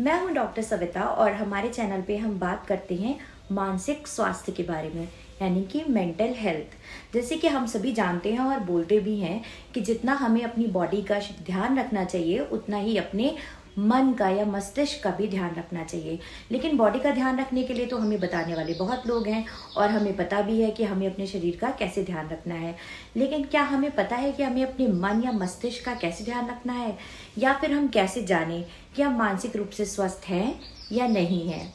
मैं हूं डॉक्टर सविता और हमारे चैनल पे हम बात करते हैं मानसिक स्वास्थ्य के बारे में, यानी कि मेंटल हेल्थ। जैसे कि हम सभी जानते हैं और बोलते भी हैं कि जितना हमें अपनी बॉडी का ध्यान रखना चाहिए उतना ही अपने मन का या मस्तिष्क का भी ध्यान रखना चाहिए। लेकिन बॉडी का ध्यान रखने के लिए तो हमें बताने वाले बहुत लोग हैं और हमें पता भी है कि हमें अपने शरीर का कैसे ध्यान रखना है। लेकिन क्या हमें पता है कि हमें अपने मन या मस्तिष्क का कैसे ध्यान रखना है, या फिर हम कैसे जानें कि हम मानसिक रूप से स्वस्थ हैं या नहीं हैं?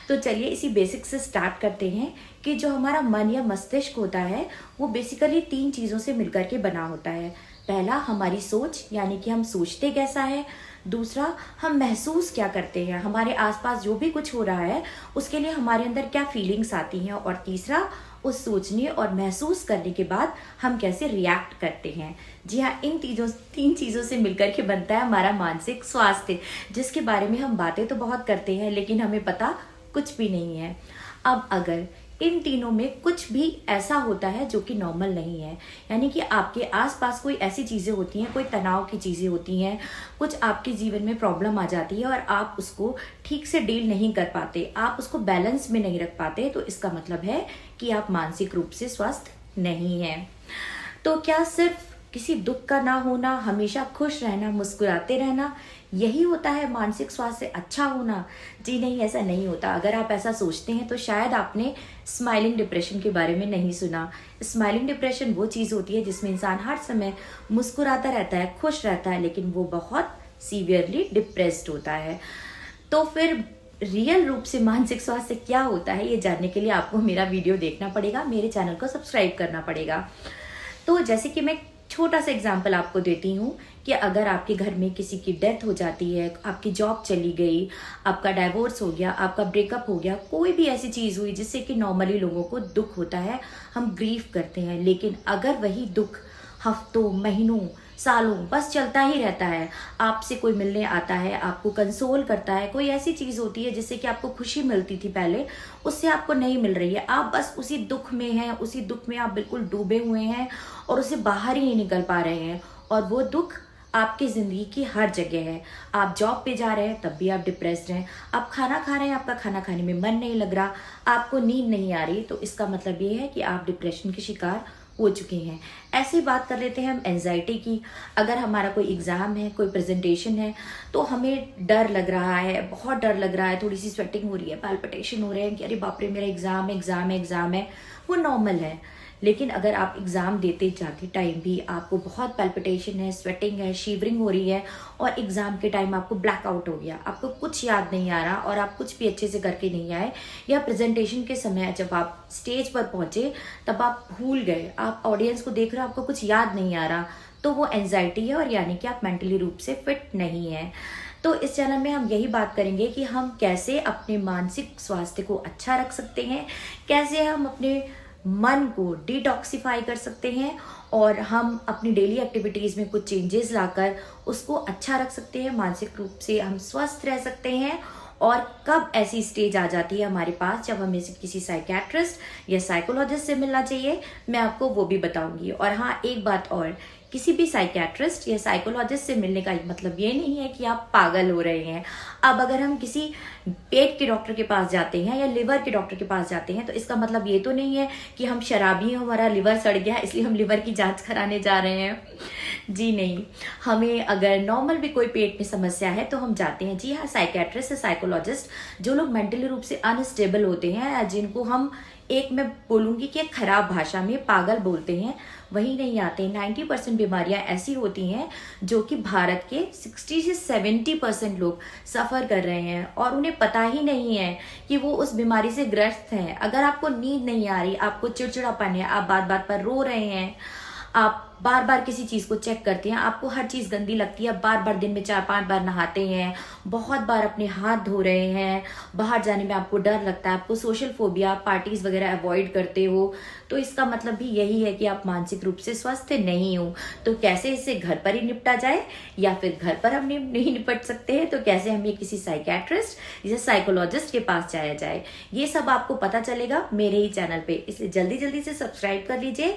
तो चलिए इसी बेसिक से स्टार्ट करते हैं कि जो हमारा मन या मस्तिष्क होता है वो बेसिकली 3 चीज़ों से मिलकर के बना होता है। पहला, हमारी सोच, यानी कि हम सोचते कैसा है। दूसरा, हम महसूस क्या करते हैं, हमारे आसपास जो भी कुछ हो रहा है उसके लिए हमारे अंदर क्या फीलिंग्स आती हैं। और तीसरा, उस सोचने और महसूस करने के बाद हम कैसे रिएक्ट करते हैं। जी हाँ, इन 3 चीज़ों से मिलकर के बनता है हमारा मानसिक स्वास्थ्य, जिसके बारे में हम बातें तो बहुत करते हैं लेकिन हमें पता कुछ भी नहीं है। अब अगर इन तीनों में कुछ भी ऐसा होता है जो कि नॉर्मल नहीं है, यानी कि आपके आसपास कोई ऐसी चीज़ें होती हैं, कोई तनाव की चीज़ें होती हैं, कुछ आपके जीवन में प्रॉब्लम आ जाती है और आप उसको ठीक से डील नहीं कर पाते, आप उसको बैलेंस में नहीं रख पाते, तो इसका मतलब है कि आप मानसिक रूप से स्वस्थ नहीं हैं। तो क्या सिर्फ किसी दुख का ना होना, हमेशा खुश रहना, मुस्कुराते रहना, यही होता है मानसिक स्वास्थ्य अच्छा होना? जी नहीं, ऐसा नहीं होता। अगर आप ऐसा सोचते हैं तो शायद आपने स्माइलिंग डिप्रेशन के बारे में नहीं सुना। स्माइलिंग डिप्रेशन वो चीज़ होती है जिसमें इंसान हर समय मुस्कुराता रहता है, खुश रहता है, लेकिन वो बहुत सीवियरली डिप्रेस्ड होता है। तो फिर रियल रूप से मानसिक स्वास्थ्य क्या होता है, ये जानने के लिए आपको मेरा वीडियो देखना पड़ेगा, मेरे चैनल को सब्सक्राइब करना पड़ेगा। तो जैसे कि मैं छोटा सा एग्जाम्पल आपको देती हूँ कि अगर आपके घर में किसी की डेथ हो जाती है, आपकी जॉब चली गई, आपका डाइवोर्स हो गया, आपका ब्रेकअप हो गया, कोई भी ऐसी चीज़ हुई जिससे कि नॉर्मली लोगों को दुख होता है, हम ग्रीफ करते हैं। लेकिन अगर वही दुख हफ्तों, महीनों, सालों बस चलता ही रहता है, आपसे कोई मिलने आता है, आपको कंसोल करता है, कोई ऐसी चीज़ होती है जिससे कि आपको खुशी मिलती थी पहले, उससे आपको नहीं मिल रही है, आप बस उसी दुख में हैं, उसी दुख में आप बिल्कुल डूबे हुए हैं और उससे बाहर ही नहीं निकल पा रहे हैं, और वो दुख आपकी ज़िंदगी की हर जगह है। आप जॉब पे जा रहे हैं तब भी आप डिप्रेस्ड हैं, आप खाना खा रहे हैं, आपका खाना खाने में मन नहीं लग रहा, आपको नींद नहीं आ रही, तो इसका मतलब ये है कि आप डिप्रेशन के शिकार हो चुके हैं। ऐसे बात कर लेते हैं हम एंजाइटी की। अगर हमारा कोई एग्ज़ाम है, कोई प्रेजेंटेशन है, तो हमें डर लग रहा है, बहुत डर लग रहा है, थोड़ी सी स्वेटिंग हो रही है, पैल्पिटेशन हो रहे हैं कि अरे बाप रे मेरा एग्ज़ाम है, वो नॉर्मल है। लेकिन अगर आप एग्ज़ाम देते जाते टाइम भी आपको बहुत पैल्पिटेशन है, स्वेटिंग है, शीवरिंग हो रही है और एग्ज़ाम के टाइम आपको ब्लैकआउट हो गया, आपको कुछ याद नहीं आ रहा और आप कुछ भी अच्छे से करके नहीं आए, या प्रेजेंटेशन के समय जब आप स्टेज पर पहुंचे तब आप भूल गए, आप ऑडियंस को देख रहे हो, आपको कुछ याद नहीं आ रहा, तो वो एंजाइटी है, और यानी कि आप मेंटली रूप से फिट नहीं है। तो इस चैनल में हम यही बात करेंगे कि हम कैसे अपने मानसिक स्वास्थ्य को अच्छा रख सकते हैं, कैसे हम अपने मन को डिटॉक्सिफाई कर सकते हैं, और हम अपनी डेली एक्टिविटीज़ में कुछ चेंजेस लाकर उसको अच्छा रख सकते हैं, मानसिक रूप से हम स्वस्थ रह सकते हैं। और कब ऐसी स्टेज आ जाती है हमारे पास जब हमें किसी साइकेट्रिस्ट या साइकोलॉजिस्ट से मिलना चाहिए, मैं आपको वो भी बताऊंगी। और हाँ, एक बात और, किसी भी साइकेट्रिस्ट या साइकोलॉजिस्ट से मिलने का मतलब ये नहीं है कि आप पागल हो रहे हैं। अब अगर हम किसी पेट के डॉक्टर के पास जाते हैं या लिवर के डॉक्टर के पास जाते हैं तो इसका मतलब ये तो नहीं है कि हम शराबी हैं, हमारा लिवर सड़ गया है इसलिए हम लिवर की जांच कराने जा रहे हैं। जी नहीं, हमें अगर नॉर्मल भी कोई पेट में समस्या है तो हम जाते हैं, जी हाँ, साइकेट्रिस्ट या साइकोलॉजिस्ट। जो लोग मेंटली रूप से अनस्टेबल होते हैं या जिनको हम मैं बोलूँगी कि एक खराब भाषा में पागल बोलते हैं, वही नहीं आते। 90% बीमारियां ऐसी होती हैं जो कि भारत के 60 से 70% लोग सफ़र कर रहे हैं और उन्हें पता ही नहीं है कि वो उस बीमारी से ग्रस्त हैं। अगर आपको नींद नहीं आ रही, आपको चिड़चिड़ापन है, आप बात बात पर रो रहे हैं, आप बार बार किसी चीज़ को चेक करते हैं, आपको हर चीज़ गंदी लगती है, बार बार दिन में 4-5 बार नहाते हैं, बहुत बार अपने हाथ धो रहे हैं, बाहर जाने में आपको डर लगता है, आपको सोशल फोबिया, पार्टीज वगैरह अवॉइड करते हो, तो इसका मतलब भी यही है कि आप मानसिक रूप से स्वस्थ नहीं हो। तो कैसे इससे घर पर ही निपटा जाए, या फिर घर पर हम नहीं निपट सकते हैं तो कैसे हमें किसी साइकेट्रिस्ट या साइकोलॉजिस्ट के पास जाया जाए, ये सब आपको पता चलेगा मेरे ही चैनल पे। इसलिए जल्दी जल्दी से सब्सक्राइब कर लीजिए।